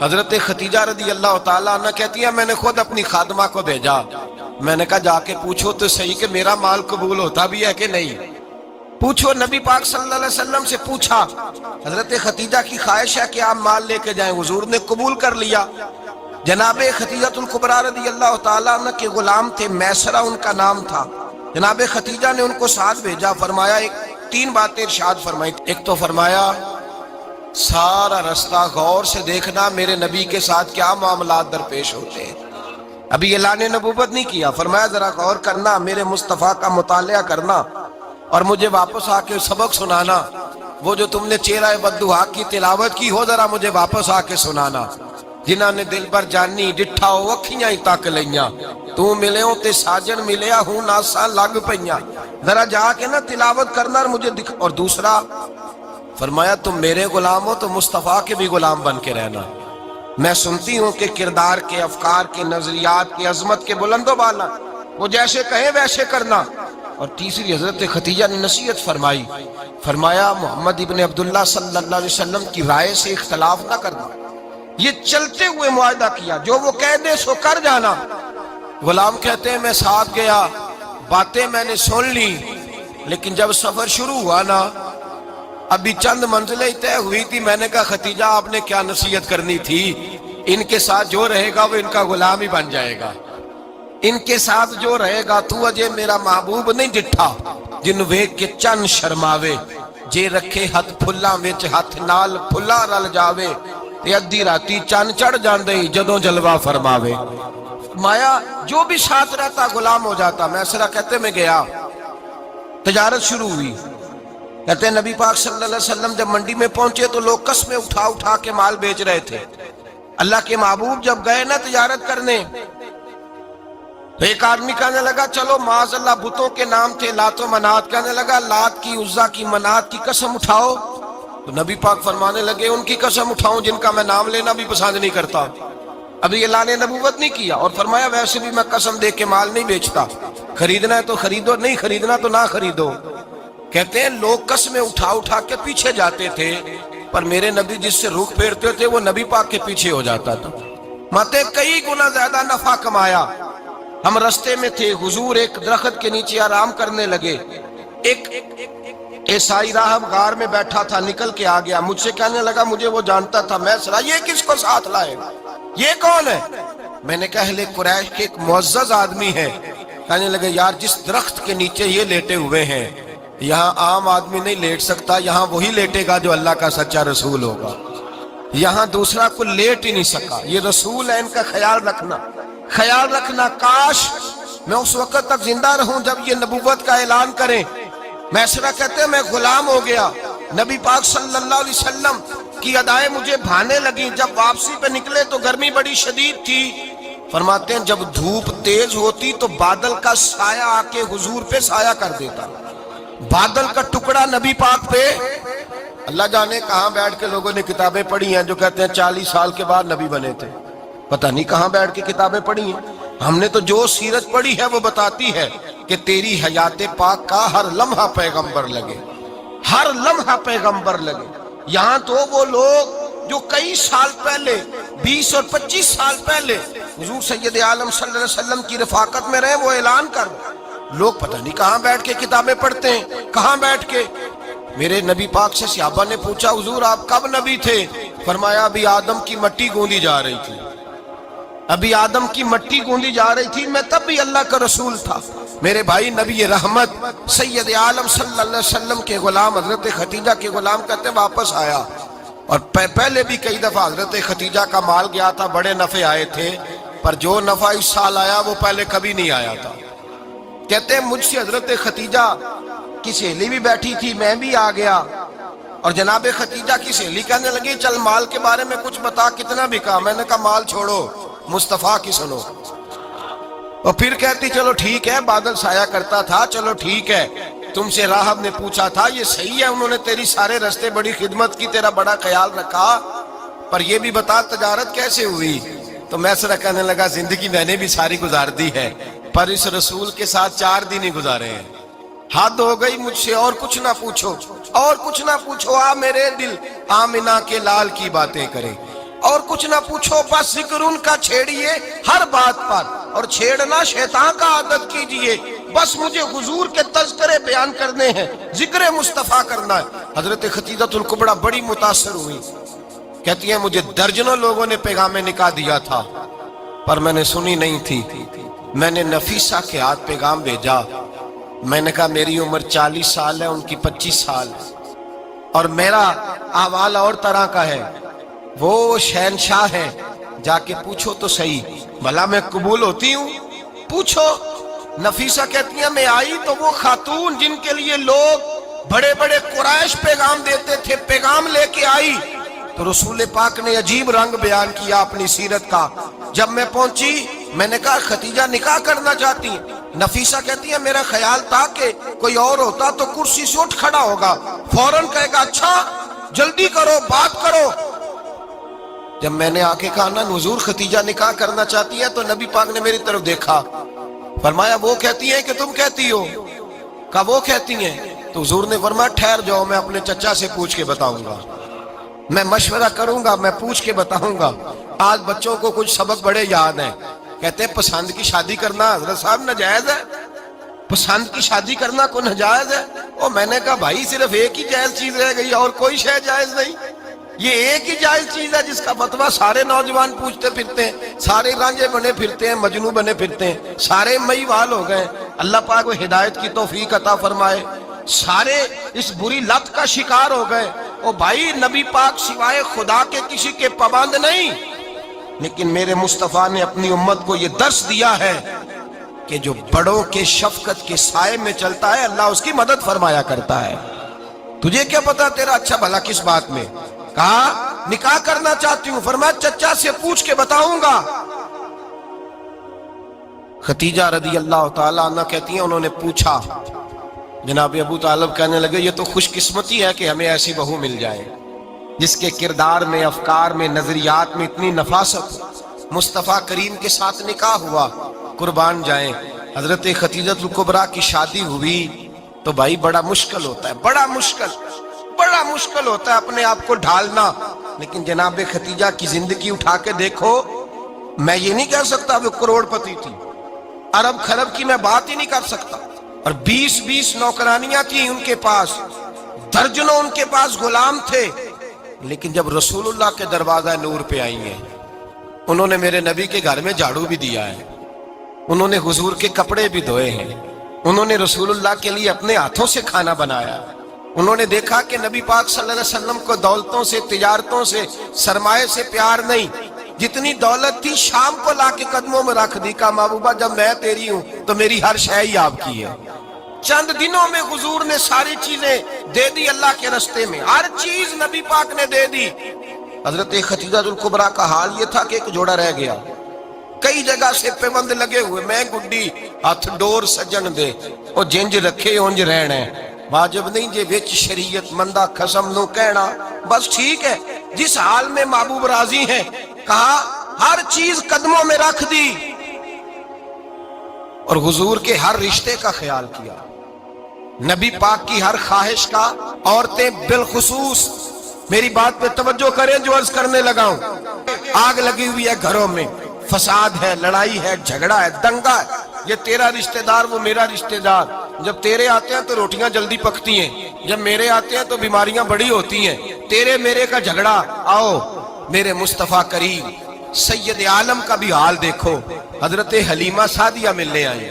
حضرت خدیجہ رضی اللہ تعالیٰ عنہ کہتی ہیں میں نے خود اپنی خادمہ کو بھیجا، میں نے کہا جا کے پوچھو تو صحیح کہ میرا مال قبول ہوتا بھی ہے کہ نہیں، پوچھو۔ نبی پاک صلی اللہ علیہ وسلم سے پوچھا، حضرت خدیجہ کی خواہش ہے کہ آپ مال لے کے جائیں، حضور نے قبول کر لیا۔ جناب خدیجہ الکبریٰ رضی اللہ تعالیٰ عنہ کے غلام تھے، میسرہ ان کا نام تھا۔ جناب خدیجہ نے ان کو ساتھ بھیجا، فرمایا تین باتیں ارشاد فرمائی۔ ایک تو فرمایا سارا رستہ غور سے دیکھنا میرے نبی کے ساتھ کیا معاملات درپیش ہوتے ہیں۔ ابھی اعلان نبوت نہیں کیا، فرمایا ذرا غور کرنا، میرے مصطفیٰ کا مطالعہ کرنا اور مجھے واپس آ کے سبق سنانا۔ وہ جو تم نے چہرہ بددعا کی تلاوت کی ہو ذرا مجھے واپس آ کے سنانا۔ جنہاں نے دل پر جانی ڈٹھا ہو اکھیاں ہی تک لئیاں، تو ملے ہوں تے ساجن ملیا ہوں ناساں لگ پئیاں، ذرا جا کے نا تلاوت کرنا اور مجھے دکھ۔ اور دوسرا فرمایا تم میرے غلام ہو تو مصطفیٰ کے بھی غلام بن کے رہنا، میں سنتی ہوں کہ کردار کے، افکار کے، نظریات کے، عظمت کے بلند و بالا، وہ جیسے کہیں ویسے کرنا۔ اور تیسری حضرت خدیجہ نے نصیحت فرمائی، فرمایا محمد ابن عبداللہ صلی اللہ علیہ وسلم کی رائے سے اختلاف نہ کرنا۔ یہ چلتے ہوئے معاہدہ کیا، جو وہ کہہ دے سو کر جانا۔ غلام کہتے ہیں میں ساتھ گیا، باتیں میں نے سن لی، لیکن جب سفر شروع ہوا نا ابھی چند منزلیں طے ہوئی تھی، میں نے کہا خدیجہ آپ نے کیا نصیحت کرنی تھی، ان کے ساتھ جو رہے گا وہ ان کا غلام ہی بن جائے گا، ان کے ساتھ جو رہے گا تو اجے میرا محبوب نہیں ڈٹھا جن ویکھ کے چن شرماوے، جے رکھے ہاتھ پھلاں وچ ہاتھ نال پھلا رل جاوے تے ادھی راتی چن چڑھ جاندے جدوں جلوہ فرماوے۔ مایا جو بھی ساتھ رہتا غلام ہو جاتا۔ میسرہ کہتے میں گیا، تجارت شروع ہوئی۔ کہتے ہیں نبی پاک صلی اللہ علیہ وسلم جب منڈی میں پہنچے تو لوگ قسمیں اٹھا اٹھا کے مال بیچ رہے تھے۔ اللہ کے محبوب جب گئے نا تجارت کرنے تو ایک آدمی کہنے لگا چلو معاذ اللہ بتوں کے نام تھے لات و منات، کہنے لگا لات کی، عزا کی، منات کی قسم اٹھاؤ۔ تو نبی پاک فرمانے لگے ان کی قسم اٹھاؤں جن کا میں نام لینا بھی پسند نہیں کرتا۔ ابھی اعلان نبوت نہیں کیا، اور فرمایا ویسے بھی میں قسم دے کے مال نہیں بیچتا، خریدنا ہے تو خریدو، نہیں خریدنا تو نہ خریدو۔ کہتے ہیں لوگ قسمیں اٹھا اٹھا کے پیچھے جاتے تھے، پر میرے نبی جس سے رخ پھیرتے تھے وہ نبی پاک کے پیچھے ہو جاتا تھا۔ ماتے کئی گنا زیادہ نفع کمایا۔ ہم رستے میں تھے، حضور ایک درخت کے نیچے آرام کرنے لگے، ایک عیسائی راہب غار میں بیٹھا تھا، نکل کے آ گیا، مجھ سے کہنے لگا مجھے وہ جانتا تھا، میں سنا یہ کس کو ساتھ لائے، یہ کون ہے؟ میں نے کہا اہل قریش کے ایک معزز آدمی ہے۔ کہنے لگے یار جس درخت کے نیچے یہ لیٹے ہوئے ہیں یہاں عام آدمی نہیں لیٹ سکتا، یہاں وہی لیٹے گا جو اللہ کا سچا رسول ہوگا، یہاں دوسرا کو لیٹ ہی نہیں سکا، یہ رسول ہے، ان کا خیال رکھنا، خیال رکھنا۔ کاش میں اس وقت تک زندہ رہوں جب یہ نبوت کا اعلان کریں۔ میسرہ کہتے ہیں میں غلام ہو گیا، نبی پاک صلی اللہ علیہ وسلم کی ادائیں مجھے بھانے لگیں۔ جب واپسی پہ نکلے تو گرمی بڑی شدید تھی، فرماتے ہیں جب دھوپ تیز ہوتی تو بادل کا سایہ آ کے حضور پہ سایہ کر دیتا، بادل کا ٹکڑا نبی پاک پہ۔ اللہ جانے کہاں بیٹھ کے لوگوں نے کتابیں پڑھی ہیں جو کہتے ہیں 40 سال کے بعد نبی بنے تھے، پتہ نہیں کہاں بیٹھ کے کتابیں پڑھی ہیں۔ ہم نے تو جو سیرت پڑھی ہے وہ بتاتی ہے کہ تیری حیات پاک کا ہر لمحہ پیغمبر لگے، ہر لمحہ پیغمبر لگے۔ یہاں تو وہ لوگ جو کئی سال پہلے 20 اور 25 سال پہلے حضور سید عالم صلی اللہ علیہ وسلم کی رفاقت میں رہے، وہ اعلان کر لوگ پتہ نہیں کہاں بیٹھ کے کتابیں پڑھتے ہیں، کہاں بیٹھ کے۔ میرے نبی پاک سے صحابہ نے پوچھا حضور آپ کب نبی تھے؟ فرمایا ابھی آدم کی مٹی گوندی جا رہی تھی، ابھی آدم کی مٹی گوندی جا رہی تھی، میں تب بھی اللہ کا رسول تھا۔ میرے بھائی نبی رحمت سید عالم صلی اللہ علیہ وسلم کے غلام حضرت خدیجہ کے غلام کہتے واپس آیا، اور پہلے بھی کئی دفعہ حضرت خدیجہ کا مال گیا تھا، بڑے نفع آئے تھے، پر جو نفع اس سال آیا وہ پہلے کبھی نہیں آیا تھا۔ کہتے ہیں مجھ سے حضرت خدیجہ کی سہیلی بھی بیٹھی تھی، میں بھی آ گیا، اور جناب خدیجہ کی سہیلی کہنے لگی چل مال کے بارے میں کچھ بتا، کتنا بکا؟ میں نے کہا مال چھوڑو، مصطفیٰ کی سنو۔ اور پھر کہتی چلو ٹھیک ہے، بادل سایہ کرتا تھا، چلو ٹھیک ہے، تم سے راہب نے پوچھا تھا یہ صحیح ہے، انہوں نے تیری سارے رستے بڑی خدمت کی، تیرا بڑا خیال رکھا، پر یہ بھی بتا تجارت کیسے ہوئی؟ تو میسرہ کہنے لگا زندگی میں نے بھی ساری گزار دی ہے، پر اس رسول کے ساتھ 4 دن ہی گزارے ہیں، حد ہو گئی مجھ سے، اور کچھ نہ پوچھو، اور کچھ نہ پوچھو، آ میرے دل آمنہ کے لال کی باتیں کریں۔ اور کچھ نہ پوچھو، بس ذکر ان کا چھیڑیے ہر بات پر، اور چھیڑنا شیطان کا عادت کیجئے، بس مجھے حضور کے تذکرے بیان کرنے ہیں، ذکر مصطفیٰ کرنا ہے۔ حضرت خدیجہ الکبریٰ بڑی متاثر ہوئی، کہتی ہیں مجھے درجنوں لوگوں نے پیغام نکاح دیا تھا پر میں نے سنی نہیں تھی، میں نے نفیسہ کے ہاتھ پیغام بھیجا، میں نے کہا میری عمر 40 سال ہے، ان کی 25 سال ہے، اور میرا احوال اور طرح کا ہے، وہ شہنشاہ ہے، جا کے پوچھو تو صحیح بھلا میں قبول ہوتی ہوں، پوچھو۔ نفیسہ کہتی ہیں میں آئی تو وہ خاتون جن کے لیے لوگ بڑے بڑے قریش پیغام دیتے تھے، پیغام لے کے آئی، تو رسول پاک نے عجیب رنگ بیان کیا اپنی سیرت کا۔ جب میں پہنچی میں نے کہا خدیجہ نکاح کرنا چاہتی ہیں؟ نفیسہ کہتی ہے میرا خیال تھا کہ کوئی اور ہوتا تو کرسی سے اٹھ کھڑا ہوگا، فوراً کہے گا اچھا جلدی کرو بات کرو۔ جب میں نے آ کے کہا نا حضور خدیجہ نکاح کرنا چاہتی ہے، تو نبی پاک نے میری طرف دیکھا، فرمایا وہ کہتی ہیں کہ تم کہتی ہو؟ کہا وہ کہتی ہیں، تو حضور نے فرمایا ٹھہر جاؤ، میں اپنے چچا سے پوچھ کے بتاؤں گا، میں مشورہ کروں گا، میں پوچھ کے بتاؤں گا۔ آج بچوں کو کچھ سبق بڑے یاد ہیں، کہتے ہیں پسند کی شادی کرنا حضرت صاحب ناجائز ہے، پسند کی شادی کرنا کو ناجائز ہے؟ اور میں نے کہا بھائی صرف ایک ہی جائز چیز رہ گئی، اور کوئی شے جائز نہیں، یہ ایک ہی جائز چیز ہے جس کا فتویٰ سارے نوجوان پوچھتے پھرتے ہیں، سارے رانجے بنے پھرتے ہیں، مجنوں بنے پھرتے ہیں، سارے مئی وال ہو گئے۔ اللہ پاک وہ ہدایت کی توفیق عطا فرمائے، سارے اس بری لت کا شکار ہو گئے۔ او بھائی نبی پاک سوائے خدا کے کسی کے پابند نہیں، لیکن میرے مصطفیٰ نے اپنی امت کو یہ درس دیا ہے کہ جو بڑوں کے شفقت کے سائے میں چلتا ہے اللہ اس کی مدد فرمایا کرتا ہے۔ تجھے کیا پتا تیرا اچھا بھلا کس بات میں؟ کہا نکاح کرنا چاہتی ہوں، فرمایا چچا سے پوچھ کے بتاؤں گا۔ خدیجہ رضی اللہ تعالیٰ عنہ کہتی ہیں انہوں نے پوچھا، جناب ابو طالب کہنے لگے یہ تو خوش قسمتی ہے کہ ہمیں ایسی بہو مل جائے جس کے کردار میں، افکار میں، نظریات میں اتنی نفاست ہو۔ مصطفیٰ کریم کے ساتھ نکاح ہوا، قربان جائیں۔ حضرت خدیجہ الکبریٰ کی شادی ہوئی تو بھائی بڑا مشکل ہوتا ہے، بڑا مشکل ہوتا ہے اپنے آپ کو ڈھالنا، لیکن جناب خدیجہ کی زندگی اٹھا کے دیکھو، میں یہ نہیں کہہ سکتا وہ کروڑ پتی تھی، ارب خرب کی میں بات ہی نہیں کر سکتا، اور 20 نوکرانیاں تھیں ان کے پاس، درجنوں ان کے پاس غلام تھے، لیکن جب رسول اللہ کے دروازہ نور پہ آئی ہیں، انہوں نے میرے نبی کے گھر میں جھاڑو بھی دیا ہے، انہوں نے حضور کے کپڑے بھی دھوئے ہیں، انہوں نے رسول اللہ کے لیے اپنے ہاتھوں سے کھانا بنایا، انہوں نے دیکھا کہ نبی پاک صلی اللہ علیہ وسلم کو دولتوں سے، تجارتوں سے، سرمایہ سے پیار نہیں، جتنی دولت تھی شام کو لا کے قدموں میں رکھ دی، کہا محبوبہ جب میں تیری ہوں تو میری ہر شے ہی آپ کی ہے۔ چند دنوں میں حضور نے ساری چیزیں دے دی اللہ کے رستے میں، ہر چیز نبی پاک نے دے دی۔ حضرت خدیجہ الکبریٰ کا حال یہ تھا کہ ایک جوڑا رہ گیا، کئی جگہ سے پیوند لگے ہوئے، میں گڈی ہاتھ ڈور سجن دے، او جنج رکھے اونج رہنے، واجب نہیں جے وچ شریعت مندہ قسم نو کہنا، بس ٹھیک ہے جس حال میں محبوب راضی ہیں، کہا ہر چیز قدموں میں رکھ دی، اور حضور کے ہر رشتے کا خیال کیا، نبی پاک کی ہر خواہش کا، عورتیں بالخصوص میری بات پہ توجہ کریں جو عرض کرنے لگا ہوں، آگ لگی ہوئی ہے گھروں میں، فساد ہے، لڑائی ہے، جھگڑا ہے، دنگا ہے، یہ تیرا رشتہ دار وہ میرا رشتہ دار، جب تیرے آتے ہیں تو روٹیاں جلدی پکتی ہیں، جب میرے آتے ہیں تو بیماریاں بڑی ہوتی ہیں، تیرے میرے کا جھگڑا۔ آؤ میرے مصطفیٰ کریم سید عالم کا بھی حال دیکھو، حضرت حلیمہ سعدیہ ملنے آئی،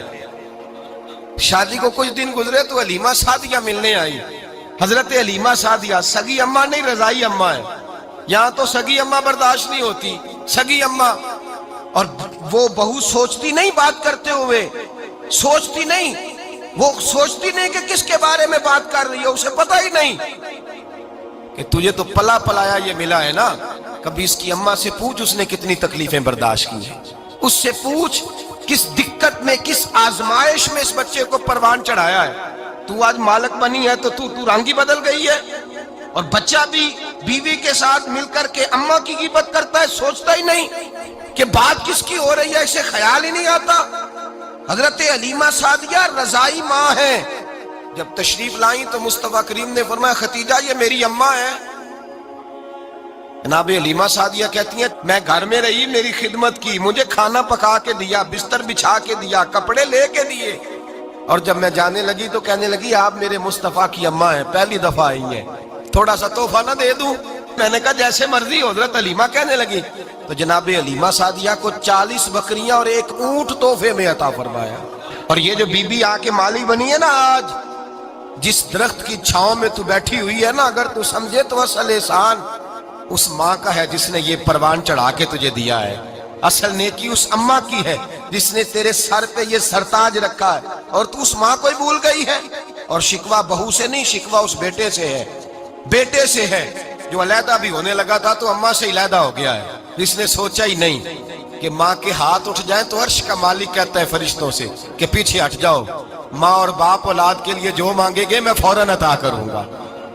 شادی کو کچھ دن گزرے تو حلیمہ سعدیہ ملنے آئی۔ حضرت حلیمہ سعدیہ سگی اماں نہیں رضائی اماں ہے، یہاں تو سگی اماں برداشت نہیں ہوتی، سگی اماں، اور وہ بہو سوچتی نہیں بات کرتے ہوئے، سوچتی نہیں، وہ سوچتی نہیں کہ کس کے بارے میں بات کر رہی ہے، اسے پتہ ہی نہیں کہ تجھے تو پلا پلایا یہ ملا ہے نا، کبھی اس کی اماں سے پوچھ اس نے کتنی تکلیفیں برداشت کی ہیں، اس سے پوچھ کس دقت میں، کس آزمائش میں اس بچے کو پروان چڑھایا ہے۔ تو آج مالک بنی ہے تو تو رنگ ہی بدل گئی ہے، اور بچہ بھی بیوی کے ساتھ مل کر کے اماں کی غیبت کرتا ہے، سوچتا ہی نہیں کہ بات کس کی ہو رہی ہے، اسے خیال ہی نہیں آتا۔ حضرت حلیمہ سعدیہ رضائی ماں ہیں، جب تشریف لائیں تو مصطفیٰ کریم نے فرمایا خدیجہ یہ میری اماں ہے، جناب حلیمہ سعدیہ کہتی ہیں میں گھر میں رہی، میری خدمت کی، مجھے کھانا پکا کے دیا، بستر بچھا کے دیا، کپڑے لے کے دیے، اور جب میں جانے لگی تو کہنے لگی آپ میرے مصطفیٰ کی اماں ہیں، پہلی دفعہ آئی ہیں، تھوڑا سا تحفہ نہ دے دوں؟ میں نے کہا جیسے مرضی ہو۔ حضرت حلیمہ کہنے لگی تو جناب حلیمہ سعدیہ کو 40 بکریاں اور 1 اونٹ تحفے میں عطا فرمایا۔ اور یہ جو بی بی آ کے مالی بنی ہے نا آج، جس درخت کی چھاؤں میں تو بیٹھی ہوئی ہے نا، اگر تو سمجھے تو اصل احسان اس ماں کا ہے جس نے یہ پروان چڑھا کے تجھے دیا ہے، اصل نیکی اس اماں کی ہے جس نے تیرے سر پہ یہ سرتاج رکھا ہے، اور تو اس ماں کو ہی بھول گئی ہے۔ اور شکوہ بہو سے نہیں، شکوہ اس بیٹے سے ہے، بیٹے سے ہے جو علیحدہ بھی ہونے لگا تھا تو اماں سے علیحدہ ہو گیا ہے، جس نے سوچا ہی نہیں کہ ماں کے ہاتھ اٹھ جائیں تو عرش کا مالک کہتا ہے فرشتوں سے کہ پیچھے ہٹ جاؤ، ماں اور باپ اولاد کے لیے جو مانگے گے میں فوراً عطا کروں گا،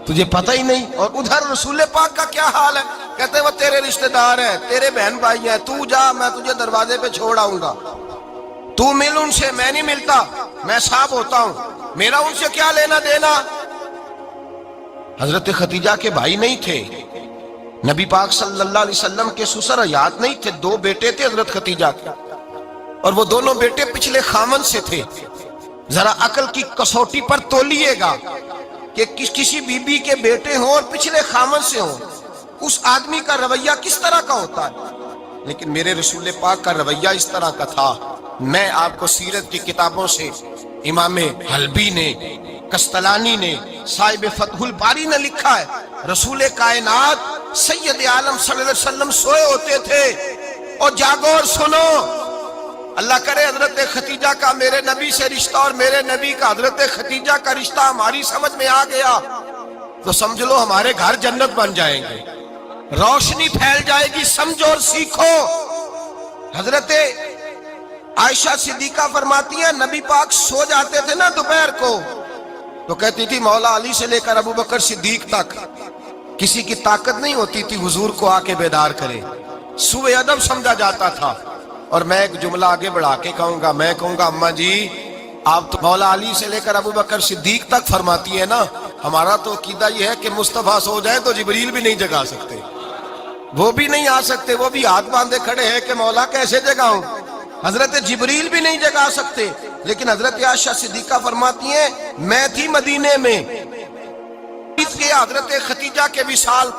تجھے پتہ ہی نہیں۔ اور ادھر رسول پاک کا کیا حال ہے، کہتے ہیں وہ تیرے رشتہ دار ہیں، تیرے بہن بھائی ہیں، تو جا، میں تجھے دروازے پہ چھوڑ آؤں گا، تو مل ان سے، میں نہیں ملتا، میں صاحب ہوتا ہوں، میرا ان سے کیا لینا دینا۔ حضرت خدیجہ کے بھائی نہیں تھے، نبی پاک صلی اللہ علیہ وسلم کے سسر حیات نہیں تھے، 2 بیٹے تھے حضرت خدیجہ کے، اور وہ دونوں بیٹے پچھلے خامن سے تھے۔ ذرا عقل کی کسوٹی پر تولیے گا کہ کسی بی بی کے بیٹے ہوں اور پچھلے خامن سے ہوں، اس آدمی کا رویہ کس طرح کا ہوتا ہے۔ لیکن میرے رسول پاک کا رویہ اس طرح کا تھا۔ میں آپ کو سیرت کی کتابوں سے امام حلبی نے، کستلانی نے، صاحب فتح الباری نے لکھا ہے، رسول کائنات سید عالم صلی اللہ علیہ وسلم سوئے ہوتے تھے، اور جاگو اور سنو، اللہ کرے حضرت خدیجہ کا میرے نبی سے رشتہ اور میرے نبی کا حضرت خدیجہ کا رشتہ ہماری سمجھ میں آ گیا تو سمجھ لو ہمارے گھر جنت بن جائیں گے، روشنی پھیل جائے گی، سمجھو اور سیکھو۔ حضرت عائشہ صدیقہ فرماتی ہیں نبی پاک سو جاتے تھے نا دوپہر کو تو کہتی تھی مولا علی سے لے کر ابو بکر صدیق تک کسی کی طاقت نہیں ہوتی تھی حضور کو آ کے بیدار کرے، سوء ادب سمجھا جاتا تھا۔ اور میں ایک جملہ آگے بڑھا کے کہوں گا، میں کہوں گا اماں جی آپ تو مولا علی سے لے کر ابو بکر صدیق تک فرماتی ہے نا، ہمارا تو عقیدہ یہ ہے کہ مصطفیٰ سو جائے تو جبریل بھی نہیں جگا سکتے، وہ بھی نہیں آ سکتے، وہ بھی ہاتھ باندھے کھڑے ہیں کہ مولا کیسے جگاؤں، حضرت جبریل بھی نہیں جگا سکتے۔ لیکن حضرت عائشہ صدیقہ فرماتی ہیں میں تھی مدینے میں، حضرت خدیجہ کے وصال،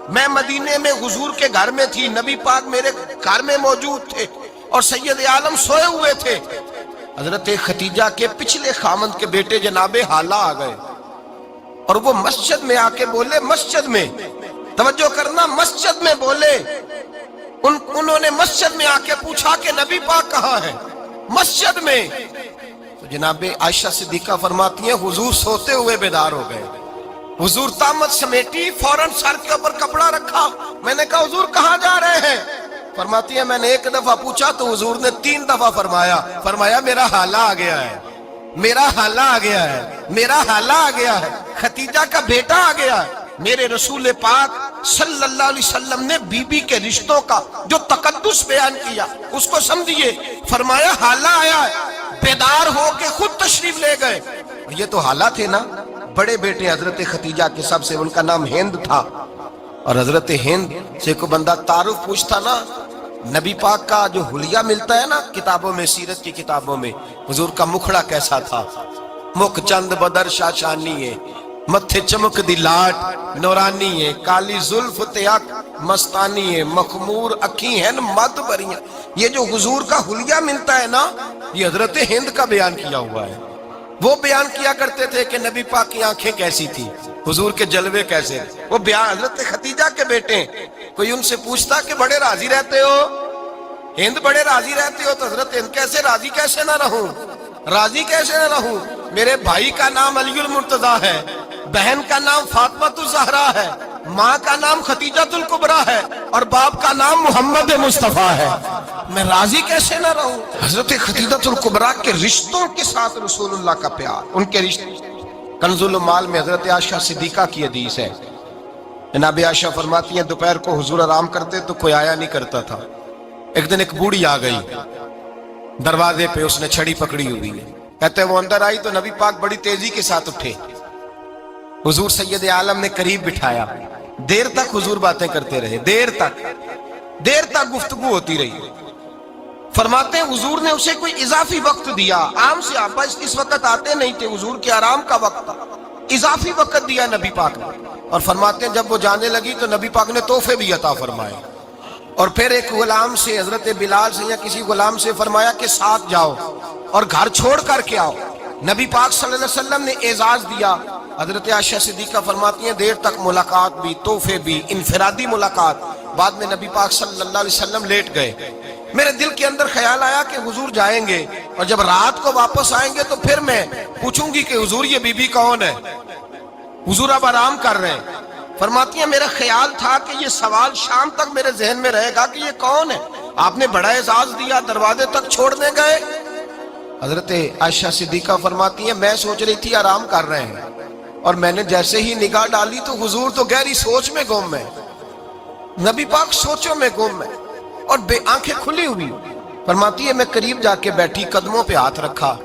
میں مدینے میں حضور کے گھر میں تھی، نبی پاک میرے گھر میں موجود تھے اور سید عالم سوئے ہوئے تھے۔ حضرت خدیجہ کے پچھلے خامند کے بیٹے جناب حالہ آ گئے اور وہ مسجد میں آ کے بولے، مسجد میں توجہ کرنا، مسجد میں بولے، انہوں نے مسجد میں آ کے پوچھا کہ نبی پاک کہاں ہے، مسجد میں۔ تو جناب عائشہ صدیقہ فرماتی ہیں حضور سوتے ہوئے بیدار ہو گئے، حضور طامت سمیٹی، فوراً سر کے اوپر کپڑا رکھا، میں نے کہا حضور کہاں جا رہے ہیں؟ فرماتی ہے میں نے 1 دفعہ پوچھا تو حضور نے 3 دفعہ فرمایا میرا حالہ آ گیا ہے، میرا حالہ آ گیا ہے، میرا حالہ آ گیا ہے، خدیجہ کا بیٹا آ گیا ہے۔ میرے رسول پاک صلی اللہ علیہ وسلم نے بی بی کے رشتوں کا جو تقدس بیان کیا اس کو سمجھیے، فرمایا حالہ آیا ہے، بیدار ہو کے خود تشریف لے گئے۔ اور یہ تو حالہ تھے نا، بڑے بیٹے حضرت خدیجہ کے، سب سے ان کا نام ہند تھا، اور حضرت ہند سے کوئی بندہ تعارف پوچھتا نا، نبی پاک کا جو حلیہ ملتا ہے نا کتابوں میں، سیرت کی کتابوں میں، حضور کا مکھڑا کیسا تھا، مکھ چند بدر شاشانی ہے، متھے چمک دی لاٹ نورانی ہے، کالی زلف تیاک مستانی ہے، مخمور اکھی ہیں مد بریاں۔ یہ جو حضور کا حلیہ ملتا ہے نا یہ حضرت ہند کا بیان کیا ہوا ہے۔ وہ بیان کیا کرتے تھے کہ نبی پاک کی آنکھیں کیسی تھی، حضور کے جلوے کیسے، وہ بیان حضرت خدیجہ کے بیٹے ہیں۔ کوئی ان سے پوچھتا کہ بڑے راضی رہتے ہو، ہند بڑے راضی رہتے ہو، تو حضرت ہند کیسے راضی کیسے نہ رہوں، راضی کیسے نہ رہوں، میرے بھائی کا نام علی المرتضیٰ ہے، بہن کا نام فاطمۃ الزہرا ہے، ماں کا نام خدیجۃ الکبریٰ ہے، اور باپ کا نام محمد مصطفیٰ ہے، میں راضی کیسے نہ رہوں۔ حضرت خدیجۃ الکبریٰ کے رشتوں کے ساتھ رسول اللہ کا پیار، ان کے رشتے۔ کنز المال میں حضرت عائشہ صدیقہ کی حدیث ہے، جناب عائشہ فرماتی ہیں دوپہر کو حضور آرام کرتے تو کوئی آیا نہیں کرتا تھا، ایک دن ایک بوڑھی آ گئی دروازے پہ، اس نے چھڑی پکڑی ہوئی ہے، کہتے ہیں وہ اندر آئی تو نبی پاک بڑی تیزی کے ساتھ اٹھے، حضور سید عالم نے قریب بٹھایا، دیر تک حضور باتیں کرتے رہے، دیر تک گفتگو ہوتی رہی۔ فرماتے ہیں حضور نے اسے کوئی اضافی وقت دیا، عام سے آپ اس وقت آتے نہیں تھے، حضور کے آرام کا وقت تھا، اضافی وقت دیا نبی پاک نے۔ اور فرماتے ہیں جب وہ جانے لگی تو نبی پاک نے تحفے بھی عطا فرمائے، اور پھر ایک غلام سے، حضرت بلال سے یا کسی غلام سے فرمایا کہ ساتھ جاؤ اور گھر چھوڑ کر کے آؤ۔ نبی پاک صلی اللہ علیہ وسلم نے اعزاز دیا۔ حضرت عائشہ صدیقہ فرماتی ہیں دیر تک ملاقات بھی، تحفے بھی، انفرادی ملاقات۔ بعد میں نبی پاک صلی اللہ علیہ وسلم لیٹ گئے۔ میرے دل کے اندر خیال آیا کہ حضور جائیں گے اور جب رات کو واپس آئیں گے تو پھر میں پوچھوں گی کہ حضور یہ بی بی کون ہے؟ حضور اب آرام کر رہے ہیں۔ فرماتی ہیں میرا خیال تھا کہ یہ سوال شام تک میرے ذہن میں رہے گا کہ یہ کون ہے، آپ نے بڑا اعزاز دیا، دروازے تک چھوڑنے گئے۔ حضرت عائشہ صدیقہ فرماتی ہیں میں سوچ رہی تھی آرام کر رہے ہیں، اور میں نے جیسے ہی نگاہ ڈالی تو حضور تو گہری سوچ میں گم ہے، نبی پاک سوچوں میں گم ہے اور بے آنکھیں کھلی ہوئی۔ فرماتی ہے میں قریب جا کے بیٹھی، قدموں پہ ہاتھ رکھا،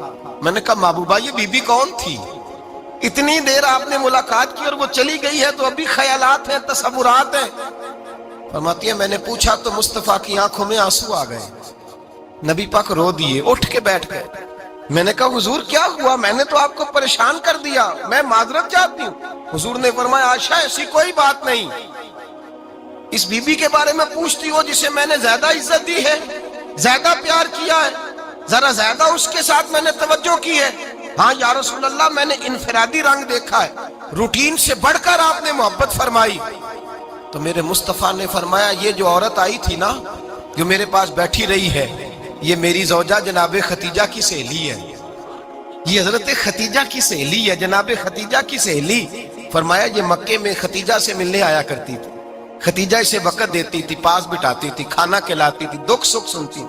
میں نے کہا محبوبہ یہ بی بی کون تھی؟ اتنی دیر آپ نے ملاقات کی اور وہ چلی گئی ہے تو ابھی خیالات ہیں، تصورات ہیں۔ فرماتی ہے میں نے پوچھا تو مصطفیٰ کی آنکھوں میں آنسو آ گئے، نبی پاک رو دیے، اٹھ کے بیٹھ گئے۔ میں نے کہا حضور کیا ہوا؟ میں نے تو آپ کو پریشان کر دیا، میں معذرت چاہتی ہوں۔ حضور نے فرمایا عائشہ ایسی کوئی بات نہیں، اس بی بی کے بارے میں پوچھتی ہو جسے میں نے زیادہ عزت دی ہے، زیادہ پیار کیا ہے، ذرا زیادہ اس کے ساتھ میں نے توجہ کی ہے۔ ہاں یا رسول اللہ میں نے انفرادی رنگ دیکھا ہے، روٹین سے بڑھ کر آپ نے محبت فرمائی۔ تو میرے مصطفیٰ نے فرمایا یہ جو عورت آئی تھی نا، جو میرے پاس بیٹھی رہی ہے، یہ میری زوجہ جناب ختیجہ کی سہیلی ہے، یہ حضرت ختیجہ کی سہیلی ہے، جناب ختیجہ کی سہیلی۔ فرمایا یہ مکے میں ختیجہ سے ملنے آیا کرتی تھی، ختیجہ اسے وقت دیتی تھی، پاس بٹھاتی تھی، کھانا کھلاتی تھی، دکھ سکھ سنتی،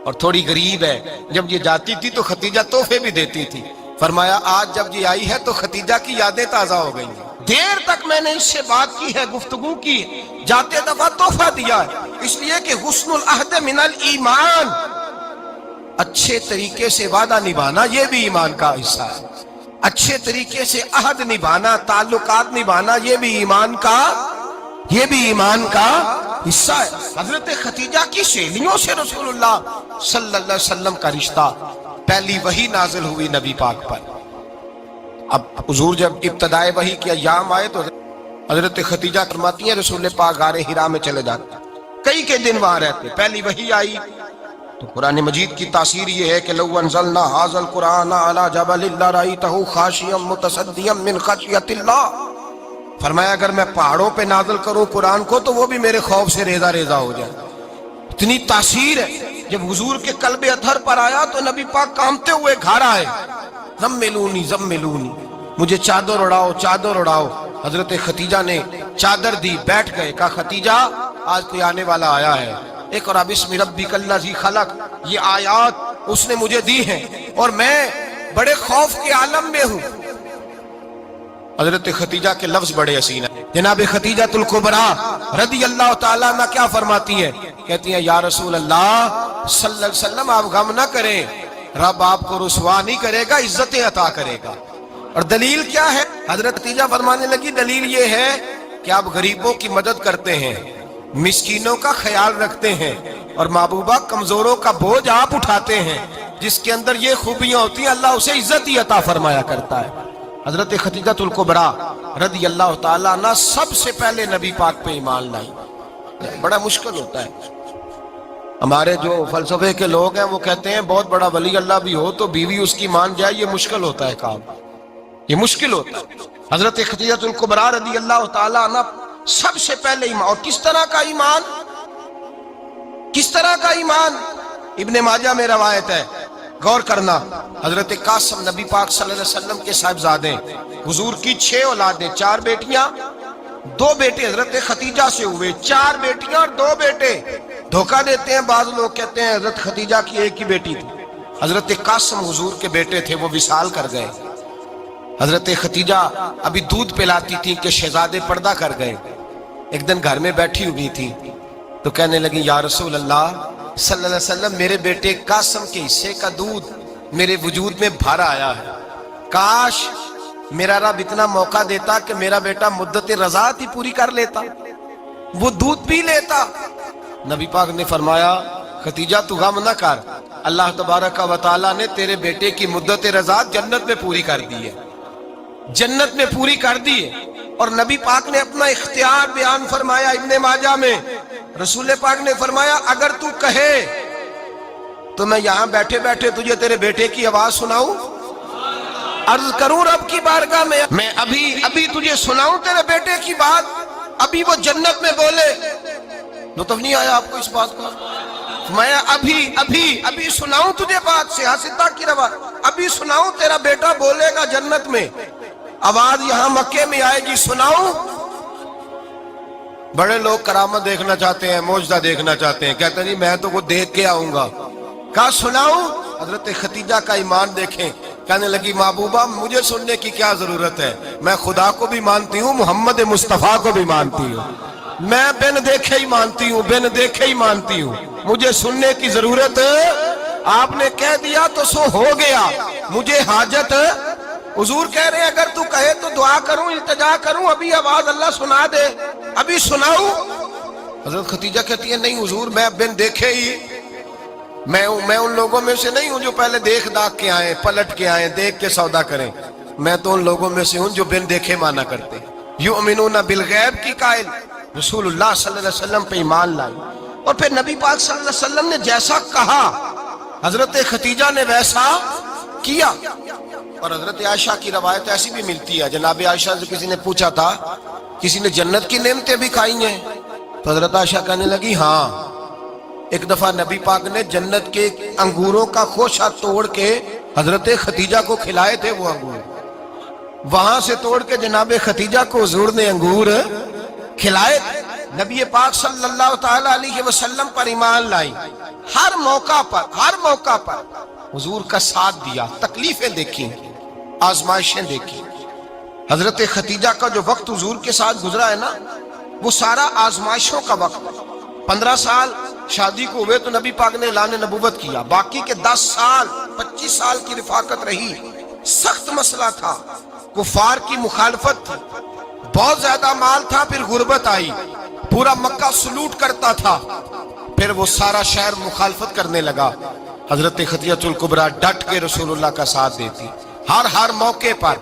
اور تھوڑی غریب ہے، جب یہ جاتی تھی تو ختیجہ تحفے بھی دیتی تھی۔ فرمایا آج جب یہ آئی ہے تو ختیجہ کی یادیں تازہ ہو گئی ہیں، دیر تک میں نے اس سے بات کی ہے، گفتگو کی، جاتے دفعہ تحفہ دیا ہے، اس لیے کہ حسن العہد من الایمان، اچھے طریقے سے وعدہ نبھانا یہ بھی ایمان کا حصہ ہے، اچھے طریقے سے عہد نبھانا، تعلقات نبھانا یہ بھی ایمان کا حصہ ہے۔ حضرت ختیجہ کی سہیلیوں سے رسول اللہ صلی اللہ علیہ وسلم کا رشتہ، پہلی وحی نازل ہوئی نبی پاک پر۔ اب حضور جب ابتدائے وحی کے ایام آئے تو حضرت ختیجہ فرماتی ہیں رسول پاک غار حرا میں چلے جاتے، کئی کے دن وہاں رہتے، پہلی وحی آئی تو قرآن مجید کی تاثیر یہ ہے کہ لو انزلنا ھذا القرآن علی جبل لرأیتہ خاشعا متصدعا من خشیۃ اللہ، فرمایا اگر میں پہاڑوں پہ نازل کروں قرآن کو تو وہ بھی میرے خوف سے ریزہ ریزہ ہو جائے، اتنی تاثیر ہے۔ جب حضور کے قلب اطہر پر آیا تو نبی پاک کانپتے ہوئے گھر آئے، زملونی زملونی، مجھے چادر اڑاؤ چادر اڑاؤ۔ حضرت ختیجہ نے چادر دی، بیٹھ گئے، کہا ختیجہ آج کوئی آنے والا آیا ہے، اقرأ بسم ربک الذی خلق، یہ آیات اس نے مجھے دی ہیں اور میں بڑے خوف کے عالم میں ہوں۔ حضرت ختیجہ کے لفظ بڑے حسین ہیں، جناب ختیجہ الکبریٰ رضی اللہ تعالیٰ عنہ کیا فرماتی ہیں؟ کہتی ہیں یا رسول اللہ صلی اللہ علیہ وسلم آپ غم نہ کریں، رب آپ کو رسوا نہیں کرے گا، عزتیں عطا کرے گا۔ اور دلیل کیا ہے؟ حضرت ختیجہ فرمانے لگی دلیل یہ ہے کہ آپ غریبوں کی مدد کرتے ہیں، مسکینوں کا خیال رکھتے ہیں، اور محبوبہ کمزوروں کا بوجھ آپ اٹھاتے ہیں، جس کے اندر یہ خوبیاں ہوتی ہیں اللہ اسے عزت ہی عطا فرمایا کرتا ہے۔ حضرت ختیجہ الکبریٰ رضی اللہ تعالیٰ عنہ سب سے پہلے نبی پاک پہ ایمان لائی۔ بڑا مشکل ہوتا ہے، ہمارے جو فلسفے کے لوگ ہیں وہ کہتے ہیں بہت بڑا ولی اللہ بھی ہو تو بیوی اس کی مان جائے، یہ مشکل ہوتا ہے کام، یہ مشکل ہوتا ہے۔ حضرت ختیجہ الکبریٰ رضی اللہ تعالیٰ عنہ سب سے پہلے ایمان، اور کس طرح کا ایمان؟ کس طرح کا ایمان؟ ابن ماجہ میں روایت ہے، غور کرنا، حضرت قاسم نبی پاک صلی اللہ علیہ وسلم کے صاحبزادے، حضور کی 6 اولادیں، 4 بیٹیاں 2 بیٹے حضرت ختیجہ سے ہوئے، 4 بیٹیاں اور 2 بیٹے۔ دھوکہ دیتے ہیں بعض لوگ، کہتے ہیں حضرت ختیجہ کی ایک ہی بیٹی تھی، حضرت قاسم حضور کے بیٹے تھے، وہ وصال کر گئے۔ حضرت ختیجہ ابھی دودھ پلاتی تھی کہ شہزادے پردہ کر گئے۔ ایک دن گھر میں بیٹھی ہوئی تھی تو کہنے لگی یا رسول اللہ صلی اللہ علیہ وسلم میرے بیٹے قاسم کے حصے کا دودھ میرے وجود میں بھر آیا ہے، کاش میرا رب اتنا موقع دیتا کہ میرا بیٹا مدت رضاعت ہی پوری کر لیتا، وہ دودھ پی لیتا۔ نبی پاک نے فرمایا ختیجہ تو غم نہ کر، اللہ تبارک و تعالیٰ نے تیرے بیٹے کی مدت رضاعت جنت میں پوری کر دی ہے، جنت میں پوری کر دی ہے۔ اور نبی پاک نے اپنا اختیار بیان فرمایا ابن ماجہ میں، رسول پاک نے فرمایا اگر تو کہے تو میں یہاں بیٹھے بیٹھے تجھے تیرے بیٹے کی آواز سناؤں، عرض کروں رب کی بارگاہ میں ابھی تجھے سناؤں تیرے بیٹے کی بات، ابھی وہ جنت میں بولے۔ لطف نہیں آیا آپ کو اس بات کا؟ میں ابھی سناؤں تجھے بات، سیاستہ کی روایت، ابھی سناؤں تیرا بیٹا بولے گا جنت میں، آواز یہاں مکے میں آئے گی، سناؤں؟ بڑے لوگ کرامت دیکھنا چاہتے ہیں، معجزہ دیکھنا چاہتے ہیں، کہتے ہیں جی میں تو وہ دیکھ کے آؤں گا۔ کہا سناؤں؟ حضرت ختیجہ کا ایمان دیکھیں، کہنے لگی محبوبہ مجھے سننے کی کیا ضرورت ہے، میں خدا کو بھی مانتی ہوں، محمد مصطفیٰ کو بھی مانتی ہوں، میں بن دیکھے ہی مانتی ہوں، بن دیکھے ہی مانتی ہوں، مجھے سننے کی ضرورت آپ نے کہہ دیا تو سو ہو گیا، مجھے حاجت۔ حضور کہہ رہے ہیں اگر تو کہے تو دعا کروں، التجا کروں، ابھی آواز اللہ سنا دے، ابھی سناؤں؟ حضرت ختیجہ کہتی ہے نہیں حضور میں بن دیکھے ہی، میں ان لوگوں میں سے نہیں ہوں جو پہلے دیکھ داکھ کے آئیں، پلٹ کے آئیں، دیکھ کے سودا کریں، میں تو ان لوگوں میں سے ہوں جو بن دیکھے مانا کرتے۔ یؤمنون بالغیب کی قائل، رسول اللہ صلی اللہ علیہ وسلم پہ ایمان لائی، اور پھر نبی پاک صلی اللہ علیہ وسلم نے جیسا کہا حضرت ختیجہ نے ویسا کیا۔ اور حضرت عائشہ کی روایت ایسی بھی ملتی ہے، جناب عائشہ سے کسی نے پوچھا تھا کسی نے جنت کی نعمتیں بھی کھائی ہیں؟ تو حضرت عائشہ کہنے لگی ہاں، ایک دفعہ نبی پاک نے جنت کے انگوروں کا خوشہ توڑ کے حضرت ختیجہ کو کھلائے تھے، وہ انگور وہاں سے توڑ کے جناب ختیجہ کو حضور نے انگور کھلائے تھے۔ نبی پاک صلی اللہ تعالی علیہ وسلم پر ایمان لائی، ہر موقع پر حضور کا ساتھ دیا، تکلیفیں دیکھیں، آزمائشیں دیکھیں۔ حضرت ختیجہ کا جو وقت حضور کے ساتھ گزرا ہے نا، وہ سارا آزمائشوں کا وقت۔ 15 سال شادی کو ہوئے تو نبی پاک نے اعلان نبوت کیا، باقی کے 10 سال 25 سال کی رفاقت رہی، سخت مسئلہ تھا، کفار کی مخالفت تھی، بہت زیادہ مال تھا، پھر غربت آئی، پورا مکہ سلوٹ کرتا تھا، پھر وہ سارا شہر مخالفت کرنے لگا۔ حضرت ختیجہ الکبریٰ ڈٹ کے رسول اللہ کا ساتھ دیتی، ہر موقع پر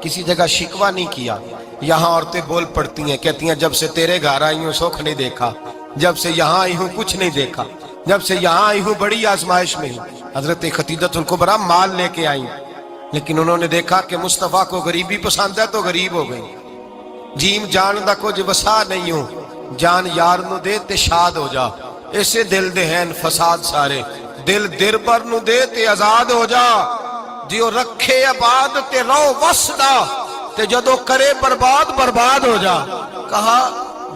کسی جگہ شکوہ نہیں کیا۔ یہاں عورتیں بول پڑتی ہیں، کہتی ہیں جب سے تیرے گھر آئی ہوں سکھ نہیں دیکھا، جب سے یہاں آئی ہوں کچھ نہیں دیکھا، جب سے یہاں آئی ہوں بڑی آزمائش میں ہوں۔ حضرت ختیجہ الکبریٰ مال لے کے آئیں، لیکن انہوں نے دیکھا کہ مصطفیٰ کو غریبی پسند ہے تو غریب ہو گئی۔ جیم جان دا کچھ وسا نہیں ہوں، جان یار نو دے تے شاد ہو جا، اسے دل دے ہیں فساد سارے، دل در پر نو دے تے آزاد ہو جا، دیو رکھے آباد تے رو وسدا تے جدو کرے برباد ہو جا۔ کہا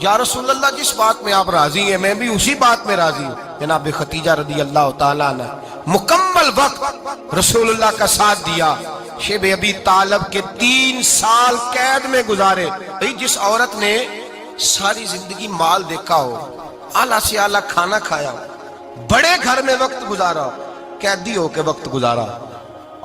یا رسول اللہ جس بات میں آپ راضی ہیں میں بھی اسی بات میں راضی ہوں۔ جناب ختیجہ رضی اللہ تعالیٰ نے مکمل وقت رسول اللہ کا ساتھ دیا۔ شیب ابی طالب کے 3 سال قید میں گزارے۔ جس عورت نے ساری زندگی مال دیکھا ہو، اعلیٰ سے اعلیٰ کھانا کھایا ہو، بڑے گھر میں وقت گزارا ہو، قیدی ہو کے وقت گزارا،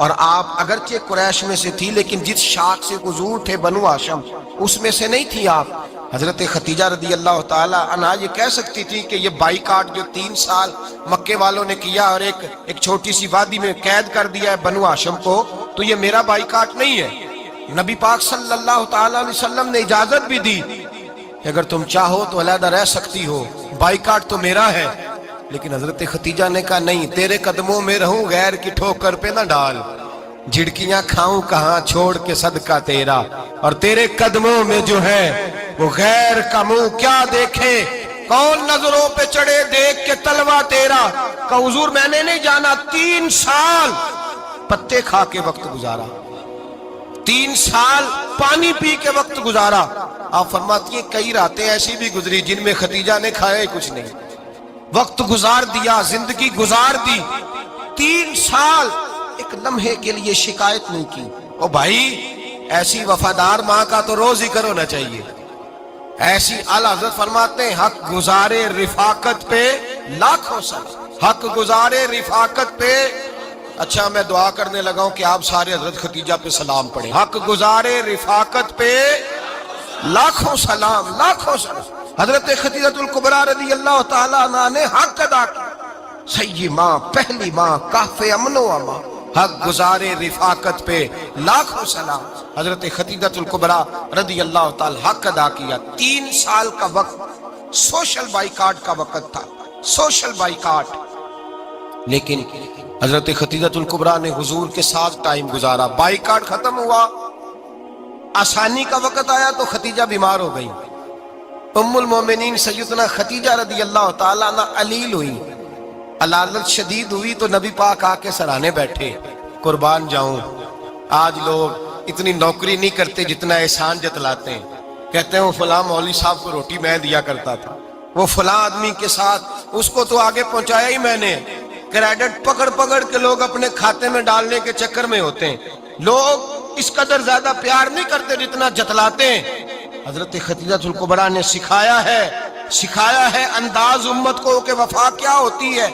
اور آپ اگرچہ قریش میں سے تھی لیکن جس شاخ سے حضور تھے بنو ہاشم اس میں سے نہیں تھی آپ۔ حضرت ختیجہ رضی اللہ تعالیٰ عنہا یہ کہہ سکتی تھی کہ یہ بائیکاٹ جو 3 سال مکے والوں نے کیا اور ایک چھوٹی سی وادی میں قید کر دیا ہے بنو ہاشم کو، تو یہ میرا بائیکاٹ نہیں ہے۔ نبی پاک صلی اللہ تعالیٰ علیہ وسلم نے اجازت بھی دی کہ اگر تم چاہو تو علیحدہ رہ سکتی ہو، بائیکاٹ تو میرا ہے۔ لیکن حضرت ختیجہ نے کہا نہیں، تیرے قدموں میں رہوں، غیر کی ٹھوکر پہ نہ ڈال، جھڑکیاں کھاؤں کہاں چھوڑ کے صدقہ تیرا، اور تیرے قدموں میں جو ہے وہ غیر کا منہ کیا دیکھے، کون نظروں پہ چڑھے دیکھ کے تلوا تیرا۔ کہ حضور میں نے نہیں جانا، 3 سال پتے کھا کے وقت گزارا، 3 سال پانی پی کے وقت گزارا۔ آپ فرماتی ہیں کئی راتیں ایسی بھی گزری جن میں ختیجہ نے کھایا کچھ نہیں، وقت گزار دیا، زندگی گزار دی۔ 3 سال ایک لمحے کے لیے شکایت نہیں کی۔ او بھائی ایسی وفادار ماں کا تو روز ذکر ہونا چاہیے۔ ایسی اعلیٰ حضرت فرماتے ہیں حق گزارے رفاقت پہ لاکھوں سال، حق گزارے رفاقت پہ اچھا میں دعا کرنے لگا ہوں کہ آپ سارے حضرت خدیجہ پہ سلام پڑھیں. حق گزارے رفاقت پہ لاکھوں سلام، لاکھوں سلام. حضرت خدیجہ الکبریٰ رضی اللہ تعالیٰ عنہ نے حق ادا کیا. سیدی ماں، پہلی ماں، کہف امن و امان، حق گزارے رفاقت پہ لاکھوں سلام. حضرت خدیجہ الکبریٰ رضی اللہ تعالیٰ حق ادا کیا. 3 سال کا وقت سوشل بائیکاٹ کا وقت تھا، سوشل بائیکاٹ. لیکن حضرت خدیجہ الکبریٰ نے حضور کے ساتھ ٹائم گزارا. بائیکاٹ ختم ہوا، آسانی کا وقت آیا تو خدیجہ بیمار ہو گئی. ام المومنین سیدنا خدیجہ رضی اللہ تعالیٰ عنہ علیل ہوئی، علالت شدید ہوئی تو نبی پاک آ کے سرانے بیٹھے. قربان جاؤں، آج لوگ اتنی نوکری نہیں کرتے جتنا احسان جتلاتے ہیں. کہتے ہیں وہ فلاں مولوی صاحب کو روٹی میں دیا کرتا تھا، وہ فلاں آدمی کے ساتھ اس کو تو آگے پہنچایا ہی میں نے. کریڈٹ پکڑ پکڑ کے لوگ اپنے کھاتے میں ڈالنے کے چکر میں ہوتے ہیں. لوگ اس قدر زیادہ پیار نہیں کرتے جتنا جتلاتے ہیں. حضرت خدیجہ الکبریٰ نے سکھایا ہے انداز امت کو کہ وفا کیا ہوتی ہے.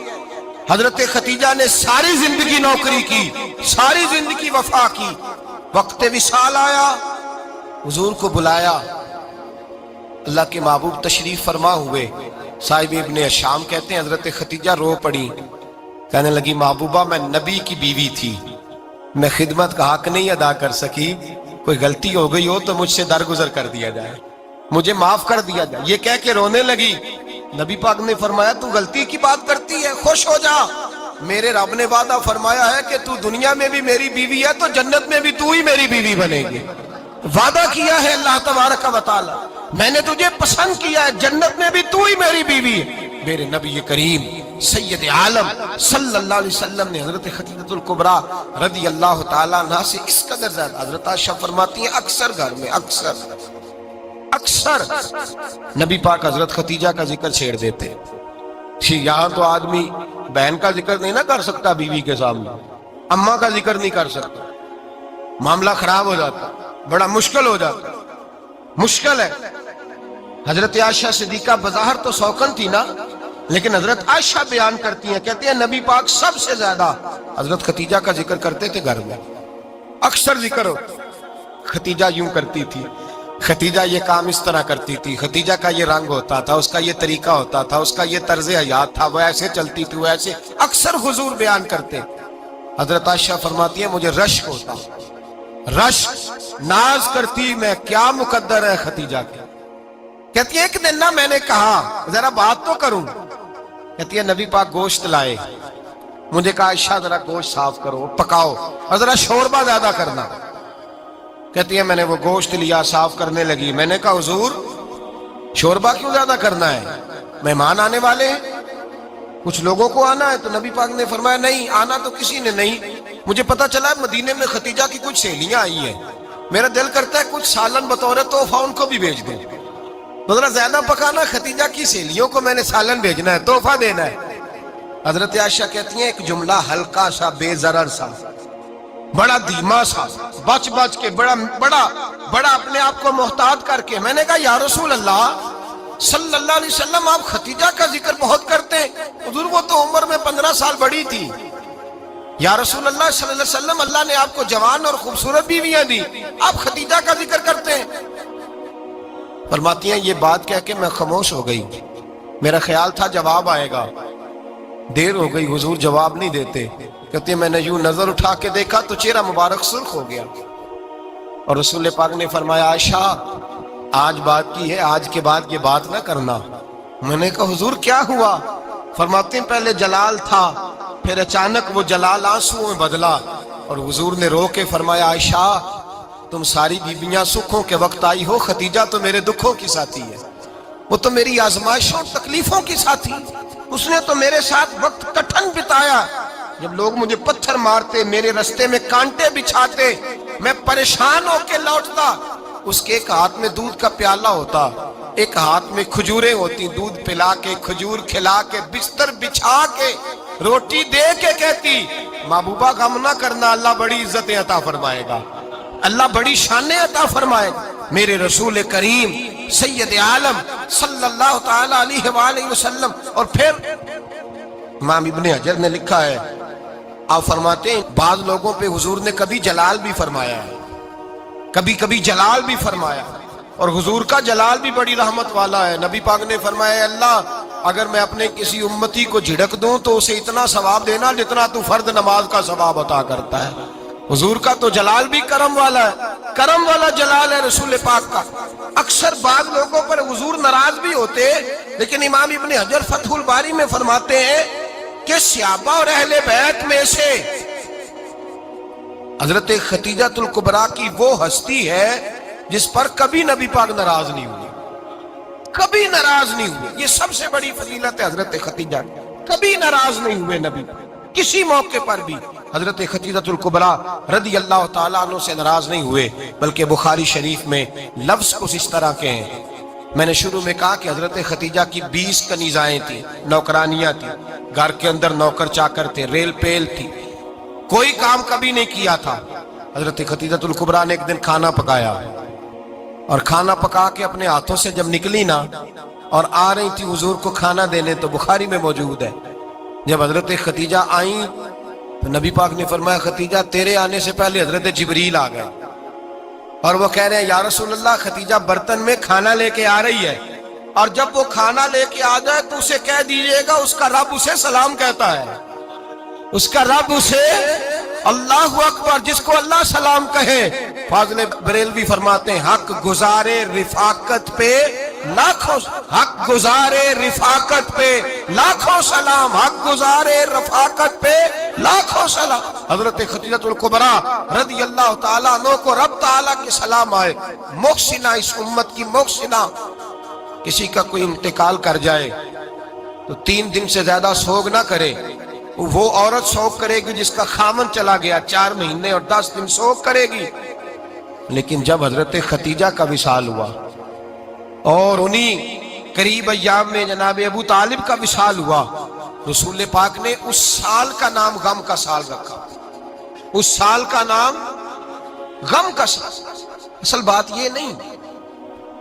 حضرت خدیجہ نے ساری زندگی نوکری کی، ساری زندگی وفا کی. وقت وصال آیا، حضور کو بلایا. اللہ کے محبوب تشریف فرما ہوئے. صاحب ابن الشام کہتے ہیں حضرت خدیجہ رو پڑی، کہنے لگی محبوبہ میں نبی کی بیوی تھی، میں خدمت کا حق نہیں ادا کر سکی، کوئی غلطی ہو گئی ہو تو مجھ سے درگزر کر دیا جائے، مجھے معاف کر دیا جائے. یہ کہہ کے رونے لگی. نبی پاک نے فرمایا تو غلطی کی بات کرتی ہے، خوش ہو جا، میرے رب نے وعدہ فرمایا ہے کہ تو دنیا میں بھی میری بیوی ہے تو جنت میں بھی تو ہی میری بیوی بنے گی. وعدہ کیا ہے اللہ تبارک و تعالی، میں نے تجھے پسند کیا ہے، جنت میں بھی تو ہی میری بیوی ہے. میرے نبی کریم سید عالم صلی اللہ علیہ وسلم نے حضرت خدیجہ الکبریٰ رضی اللہ تعالیٰ عنہ سے اس قدر زیادہ. حضرت عائشہ فرماتی ہیں اکثر گھر میں اکثر نبی پاک حضرت خدیجہ کا ذکر چھیڑ دیتے. یہاں تو آدمی بہن کا ذکر نہیں نہ کر سکتا بیوی کے سامنے، اماں کا ذکر نہیں کر سکتا، معاملہ خراب ہو جاتا، بڑا مشکل ہو جاتا، مشکل ہے. حضرت عائشہ صدیقہ بظاہر تو سوکن تھی نا، لیکن حضرت عائشہ بیان کرتی ہیں، کہتی ہیں نبی پاک سب سے زیادہ حضرت خدیجہ کا ذکر کرتے تھے گھر میں، اکثر ذکر ہو. خدیجہ یوں کرتی تھی، خدیجہ یہ کام اس طرح کرتی تھی، خدیجہ کا یہ رنگ ہوتا تھا، اس کا یہ طریقہ ہوتا تھا، اس کا یہ طرز حیات تھا، وہ ایسے چلتی تھی، وہ ایسے اکثر حضور بیان کرتے. حضرت عائشہ فرماتی ہیں مجھے رشک ہوتا، رشک، ناز کرتی میں کیا مقدر ہے خدیجہ کے. کہتی ہے ایک دن نا میں نے کہا ذرا بات تو کروں. کہتی ہے نبی پاک گوشت لائے، مجھے کہا عائشہ ذرا گوشت صاف کرو، پکاؤ اور ذرا شوربہ زیادہ کرنا. کہتی ہے میں نے وہ گوشت لیا، صاف کرنے لگی. میں نے کہا حضور شوربہ کیوں زیادہ کرنا ہے، مہمان آنے والے ہیں، کچھ لوگوں کو آنا ہے. تو نبی پاک نے فرمایا نہیں، آنا تو کسی نے نہیں، مجھے پتا چلا مدینے میں خدیجہ کی کچھ سہیلیاں آئی ہیں، میرا دل کرتا ہے کچھ سالن بطور تحفہ ان کو بھی بھیج دیں. ذرا زیادہ پکانا، خدیجہ کی سہیلیوں کو میں نے سالن بھیجنا ہے، تحفہ دینا ہے. حضرت عائشہ کہتی ہیں ایک جملہ ہلکا سا، بے ضرر سا، بڑا دھیما سا، بچ کے بڑا اپنے آپ کو محتاط کر کے میں نے کہا یا رسول اللہ صلی اللہ علیہ وسلم آپ خدیجہ کا ذکر بہت کرتے ہیں. حضور وہ تو عمر میں 15 سال بڑی تھی. یا رسول اللہ صلی اللہ علیہ وسلم اللہ نے آپ کو جوان اور خوبصورت بیویاں دی، آپ خدیجہ کا ذکر کرتے ہیں. فرماتی ہیں یہ بات کہہ کے میں خاموش ہو گئی، میرا خیال تھا جواب آئے گا، دیر ہو گئی، حضور جواب نہیں دیتے. کہتے ہیں میں نے یوں نظر اٹھا کے دیکھا تو چہرہ مبارک سرخ ہو گیا، اور رسول پاک نے فرمایا عائشہ آج بات کی ہے، آج کے بعد یہ بات نہ کرنا. میں نے کہا حضور کیا ہوا؟ فرماتے ہیں پہلے جلال تھا، پھر اچانک وہ جلال آنسوں میں بدلا، اور حضور نے رو کے فرمایا عائشہ تم ساری بیویاں سکھوں کے وقت آئی ہو، خدیجہ تو میرے دکھوں کی ساتھی ہے، وہ تو میری آزمائشوں تکلیفوں کی ساتھی، اس نے تو میرے ساتھ وقت کٹھن بتایا. جب لوگ مجھے پتھر مارتے، میرے رستے میں کانٹے بچھاتے، میں پریشان ہو کے لوٹتا، اس کے ایک ہاتھ میں دودھ کا پیالہ ہوتا، ایک ہاتھ میں کھجوریں ہوتی، دودھ پلا کے، کھجور کھلا کے، بستر بچھا کے، روٹی دے کے کہتی محبوبہ غم نہ کرنا، اللہ بڑی عزتیں عطا فرمائے گا، اللہ بڑی شانیں عطا فرمائے گا. میرے رسول کریم سید عالم صلی اللہ تعالی علیہ وآلہ وسلم. اور پھر امام ابن حجر نے لکھا ہے آپ فرماتے ہیں بعض لوگوں پہ حضور نے کبھی جلال بھی فرمایا ہے، کبھی کبھی جلال بھی فرمایا، اور حضور کا جلال بھی بڑی رحمت والا ہے۔ نبی پاک نے فرمایا اے اللہ اگر میں اپنے کسی امتی کو جھڑک دوں تو اسے اتنا ثواب دینا جتنا تو فرض نماز کا ثواب عطا کرتا ہے۔ حضور کا تو جلال بھی کرم والا ہے، کرم والا جلال ہے رسول پاک کا۔ اکثر بعض لوگوں پر حضور ناراض بھی ہوتے، لیکن امام ابن حجر فتح الباری میں فرماتے ہیں کہ صحابہ اور اہل بیت میں سے حضرت خدیجہ الکبریٰ کی وہ ہستی ہے جس پر کبھی نبی پاک ناراض نہیں ہوئے، کبھی ناراض نہیں ہوئے۔ یہ سب سے بڑی فضیلت ہے حضرت خدیجہ، کبھی ناراض نہیں ہوئے نبی، کسی موقع پر بھی حضرت خدیجہ الکبریٰ رضی اللہ تعالیٰ عنہ سے ناراض نہیں ہوئے، بلکہ بخاری شریف میں لفظ کچھ اس طرح کے ہیں۔ میں نے شروع میں کہا کہ حضرت خدیجہ کی 20 کنیزائیں تھیں، نوکرانیاں تھیں، گھر کے اندر نوکر چاکر تھے، ریل پیل تھی، کوئی کام کبھی نہیں کیا تھا۔ حضرت خدیجہ الکبریٰ نے ایک دن کھانا پکایا، اور کھانا پکا کے اپنے ہاتھوں سے جب نکلی نا اور آ رہی تھی حضور کو کھانا دینے، تو بخاری میں موجود ہے جب حضرت خدیجہ آئیں تو نبی پاک نے فرمایا خدیجہ تیرے آنے سے پہلے حضرت جبریل آ گئے، اور وہ کہہ رہے ہیں یا رسول اللہ خدیجہ برتن میں کھانا لے کے آ رہی ہے، اور جب وہ کھانا لے کے آ جائے تو اسے کہہ دیجئے گا اس کا رب اسے سلام کہتا ہے، اس کا رب اسے اللہ اکبر، جس کو اللہ سلام کہے۔ فاضل بریلوی فرماتے ہیں حق گزارے رفاقت پہ لاکھوں، حق گزارے رفاقت پہ لاکھوں سلام، حق گزارے رفاقت پہ لاکھوں سلام۔ حضرت خدیجہ الکبریٰ رضی اللہ تعالیٰ عنہ کو رب تعالیٰ کے سلام آئے، محسنہ، اس امت کی محسنہ۔ کسی کا کوئی انتقال کر جائے تو 3 دن سے زیادہ سوگ نہ کرے، وہ عورت سوگ کرے گی جس کا خامن چلا گیا، 4 مہینے اور 10 دن سوگ کرے گی۔ لیکن جب حضرت خدیجہ کا وصال ہوا اور انہی قریب ایام میں جناب ابو طالب کا وصال ہوا، رسول پاک نے اس سال کا نام غم کا سال رکھا، اس سال کا نام غم کا سال۔ اصل بات یہ نہیں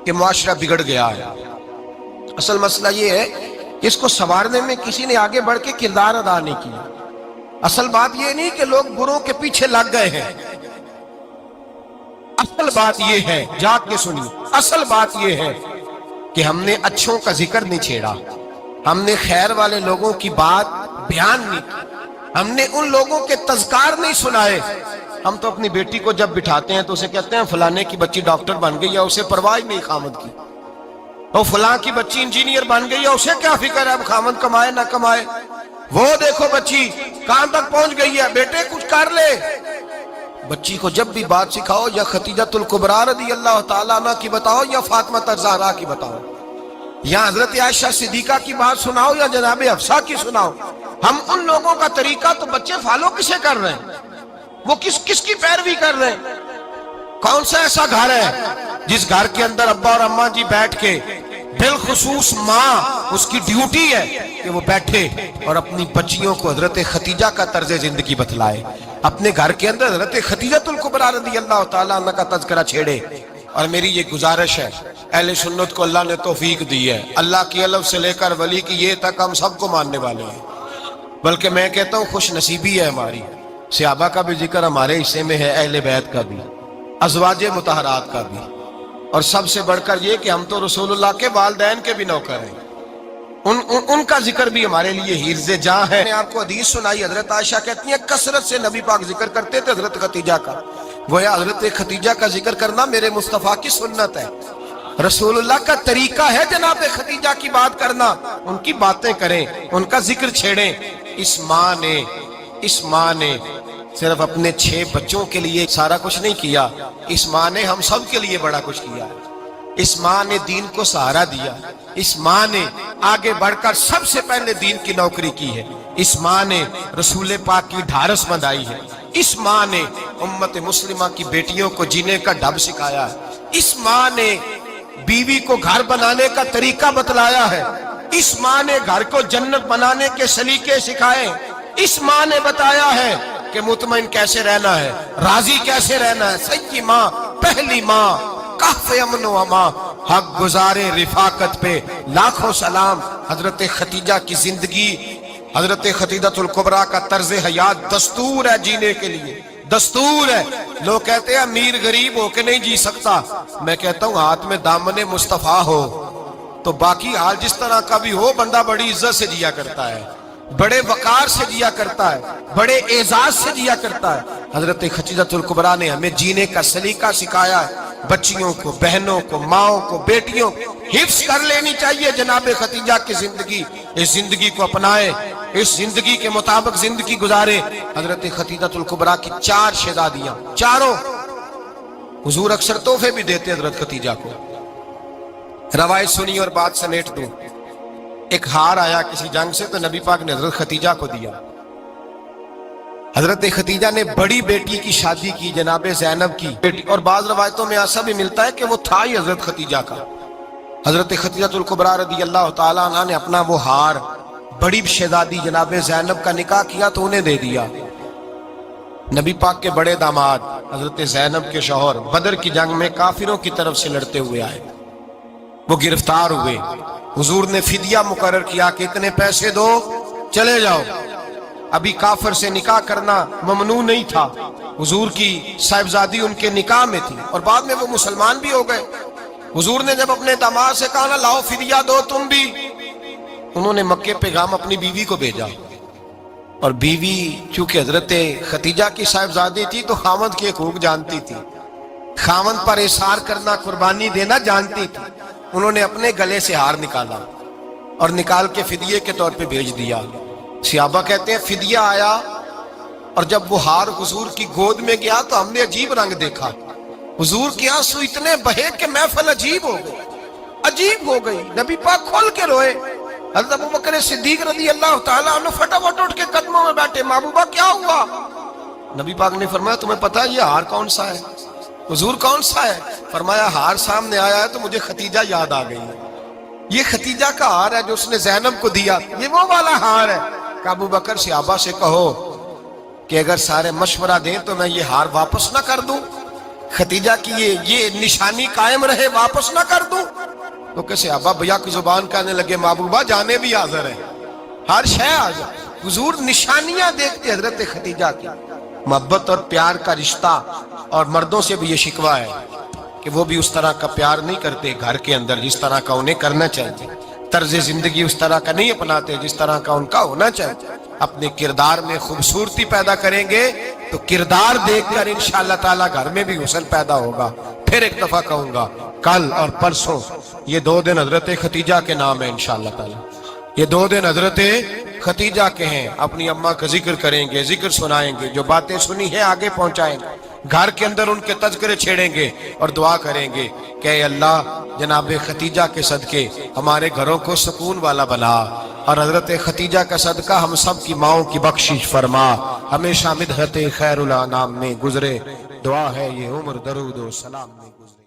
کہ معاشرہ بگڑ گیا ہے، اصل مسئلہ یہ ہے کہ اس کو سنوارنے میں کسی نے آگے بڑھ کے کردار ادا نہیں کیا۔ اصل بات یہ نہیں کہ لوگ بروں کے پیچھے لگ گئے ہیں، اصل بات یہ ہے، جاگ کے سنیے، اصل بات یہ ہے کہ ہم نے اچھوں کا ذکر نہیں چھیڑا، ہم نے خیر والے لوگوں کی بات بیان نہیں کی، ہم نے ان لوگوں کے تذکار نہیں سنائے۔ ہم تو اپنی بیٹی کو جب بٹھاتے ہیں تو اسے کہتے ہیں فلانے کی بچی ڈاکٹر بن گئی ہے، اسے پرواہ نہیں خامد کی، اور فلاں کی بچی انجینئر بن گئی ہے، اسے کیا فکر ہے اب خامد کمائے نہ کمائے، وہ دیکھو بچی کہاں تک پہنچ گئی ہے، بیٹے کچھ کر لے۔ بچی کو جب بھی بات سکھاؤ یا خدیجہ الکبریٰ رضی اللہ تعالیٰ عنہ کی بتاؤ یا فاطمہ الزہرا کی بتاؤ، یا حضرت عائشہ صدیقہ کی بات سناؤ یا جناب حفصہ کی سناؤ۔ ہم ان لوگوں کا طریقہ تو بچے فالو کسے کر رہے ہیں، وہ کس کی پیروی کر رہے ہیں؟ کون سا ایسا گھر ہے جس گھر کے اندر ابا اور اماں جی بیٹھ کے، بالخصوص ماں اس کی ڈیوٹی ہے کہ وہ بیٹھے اور اپنی بچیوں کو حضرت خدیجہ کا طرز زندگی بتلائے، اپنے گھر کے اندر حضرت خدیجہ الکبریٰ رضی اللہ تعالیٰ عنہ کا تذکرہ چھیڑے۔ اور میری یہ گزارش ہے، اہل سنت کو اللہ نے توفیق دی ہے، اللہ کی الف سے لے کر ولی کی یہ تک ہم سب کو ماننے والے ہیں، بلکہ میں کہتا ہوں خوش نصیبی ہے ہماری، صحابہ کا بھی ذکر ہمارے حصے میں ہے، اہل بیت کا بھی، ازواج مطہرات کا بھی، اور سب سے بڑھ کر یہ کہ ہم تو رسول اللہ کے والدین کے بھی نوکر ہیں، ان کا ذکر بھی ہمارے لیے حرز جاں ہے۔ میں نے آپ کو حدیث سنائی، حضرت عائشہ کہتی ہیں کثرت سے نبی پاک ذکر کرتے تھے حضرت خدیجہ کا، گویا حضرت خدیجہ کا ذکر کرنا میرے مصطفیٰ کی سنت ہے، رسول اللہ کا طریقہ ہے جناب خدیجہ کی بات کرنا، ان کی باتیں کریں، ان کا ذکر چھیڑیں۔ اس ماں نے صرف اپنے 6 بچوں کے لیے سارا کچھ نہیں کیا، اس ماں نے ہم سب کے لیے بڑا کچھ کیا، اس ماں نے دین کو سہارا دیا، اس ماں نے آگے بڑھ کر سب سے پہلے دین کی نوکری کی ہے، اس ماں نے رسول پاک کی ڈھارس بندھائی ہے، اس ماں نے امت مسلمہ کی بیٹیوں کو جینے کا ڈھب سکھایا ہے، اس ماں نے بیوی کو گھر بنانے کا طریقہ بتلایا ہے، اس ماں نے گھر کو جنت بنانے کے سلیقے سکھائے، اس ماں نے بتایا ہے کہ مطمئن کیسے رہنا ہے، راضی کیسے رہنا ہے۔ سچی ماں، پہلی ماں، کہف امن و امان، حق گزارے رفاقت پہ لاکھوں سلام۔ حضرت خدیجہ کی زندگی حضرت خدیجۃ الکبریٰ کا طرز حیات دستور ہے جینے کے لیے، دستور ہے۔ لوگ کہتے ہیں امیر غریب ہو کے نہیں جی سکتا، میں کہتا ہوں ہاتھ میں دامن مصطفیٰ ہو تو باقی حال جس طرح کا بھی ہو، بندہ بڑی عزت سے جیا کرتا ہے، بڑے وقار سے جیا کرتا ہے، بڑے اعزاز سے جیا کرتا ہے۔ حضرت خدیجۃ الکبریٰ نے ہمیں جینے کا سلیقہ سکھایا ہے۔ بچیوں کو، بہنوں کو، ماؤں کو، بیٹیوں کو حفظ کر لینی چاہیے جناب خدیجہ کی زندگی، اس زندگی کو اپنائیں، اس زندگی کے مطابق زندگی گزارے۔ حضرت خدیجۃ الکبریٰ کی 4 شہزادیاں، چاروں حضور اکثر تحفے بھی دیتے حضرت خدیجہ کو۔ روایت سنی اور بات سمیٹ دوں، ایک ہار آیا کسی جنگ سے تو نبی پاک نے حضرت خدیجہ کو دیا۔ حضرت خدیجہ نے بڑی بیٹی کی شادی کی، جناب زینب کی بیٹی، اور بعض روایتوں میں ایسا بھی ملتا ہے کہ وہ تھا ہی حضرت خدیجہ کا۔ حضرت خدیجۃ الکبریٰ رضی اللہ تعالیٰ عنہ نے اپنا وہ ہار بڑی شہزادی جناب زینب کا نکاح کیا تو انہیں دے دیا۔ نبی پاک کے بڑے داماد حضرت زینب کے شوہر بدر کی جنگ میں کافروں کی طرف سے لڑتے ہوئے آئے، وہ گرفتار ہوئے۔ حضور نے فدیہ مقرر کیا کہ اتنے پیسے دو چلے جاؤ۔ ابھی کافر سے نکاح کرنا ممنوع نہیں تھا، حضور کی صاحبزادی ان کے نکاح میں تھی اور بعد میں وہ مسلمان بھی ہو گئے۔ حضور نے جب اپنے داماد سے کہا نا لاؤ فدیہ دو تم بھی، انہوں نے مکے پیغام اپنی بیوی کو بھیجا، اور بیوی چونکہ حضرت خدیجہ کی صاحبزادی تھی تو خاوند کے حقوق جانتی تھی، خاوند پر اثار کرنا، قربانی دینا جانتی تھی۔ انہوں نے اپنے گلے سے ہار نکالا اور نکال کے فدیے کے طور پہ بھیج دیا۔ صحابہ کہتے ہیں فدیہ آیا اور جب وہ ہار حضور کی گود میں گیا تو ہم نے عجیب رنگ دیکھا، حضور کے آنسو اتنے بہے کہ محفل عجیب ہو گئی، عجیب ہو گئی۔ نبی پاک کھول کے روئے۔ حضرت ابوبکر صدیق رضی اللہ تعالیٰ عنہ فٹافٹ اٹھ کے قدموں میں بیٹھے، محبوبہ کیا ہوا؟ نبی پاک نے فرمایا تمہیں پتہ ہے یہ ہار کون سا ہے؟ حضور کون سا ہے؟ فرمایا ہار سامنے آیا ہے تو مجھے خدیجہ یاد آ گئی، یہ خدیجہ کا ہار ہے جو اس نے زینب کو دیا، یہ وہ والا ہار ہے۔ کہ ابوبکر صحابہ سے کہو کہ اگر سارے مشورہ دیں تو میں یہ ہار واپس نہ کر دوں، خدیجہ کی یہ نشانی قائم رہے، واپس نہ کر دوں؟ تو کہ صحابہ بھیا کی زبان کہنے لگے محبوبہ جانے بھی حاضر ہیں، ہر شے حاضر۔ حضور نشانیاں دیکھتے حضرت خدیجہ کی، محبت اور پیار کا رشتہ، اور مردوں سے بھی یہ شکوہ ہے کہ وہ بھی اس طرح کا پیار نہیں کرتے گھر کے اندر جس طرح کا انہیں کرنا چاہیے، طرز زندگی اس طرح کا نہیں اپناتے جس طرح کا ان کا ہونا چاہیے۔ اپنے کردار میں خوبصورتی پیدا کریں گے تو کردار دیکھ کر انشاءاللہ تعالیٰ گھر میں بھی حسن پیدا ہوگا۔ پھر ایک دفعہ کہوں گا، کل اور پرسوں یہ 2 دن حضرت خدیجہ کے نام ہے انشاءاللہ تعالیٰ، یہ 2 دن حضرت خدیجہ کے ہیں۔ اپنی اماں کا ذکر کریں گے، ذکر سنائیں گے، جو باتیں سنی ہیں آگے پہنچائیں گے، گھر کے اندر ان کے تذکرے چھیڑیں گے اور دعا کریں گے کہ اے اللہ جناب خدیجہ کے صدقے ہمارے گھروں کو سکون والا بنا، اور حضرت خدیجہ کا صدقہ ہم سب کی ماؤں کی بخشش فرما، ہمیشہ مدحت خیر الانام میں گزرے۔ دعا ہے یہ عمر درود و سلام میں گزرے۔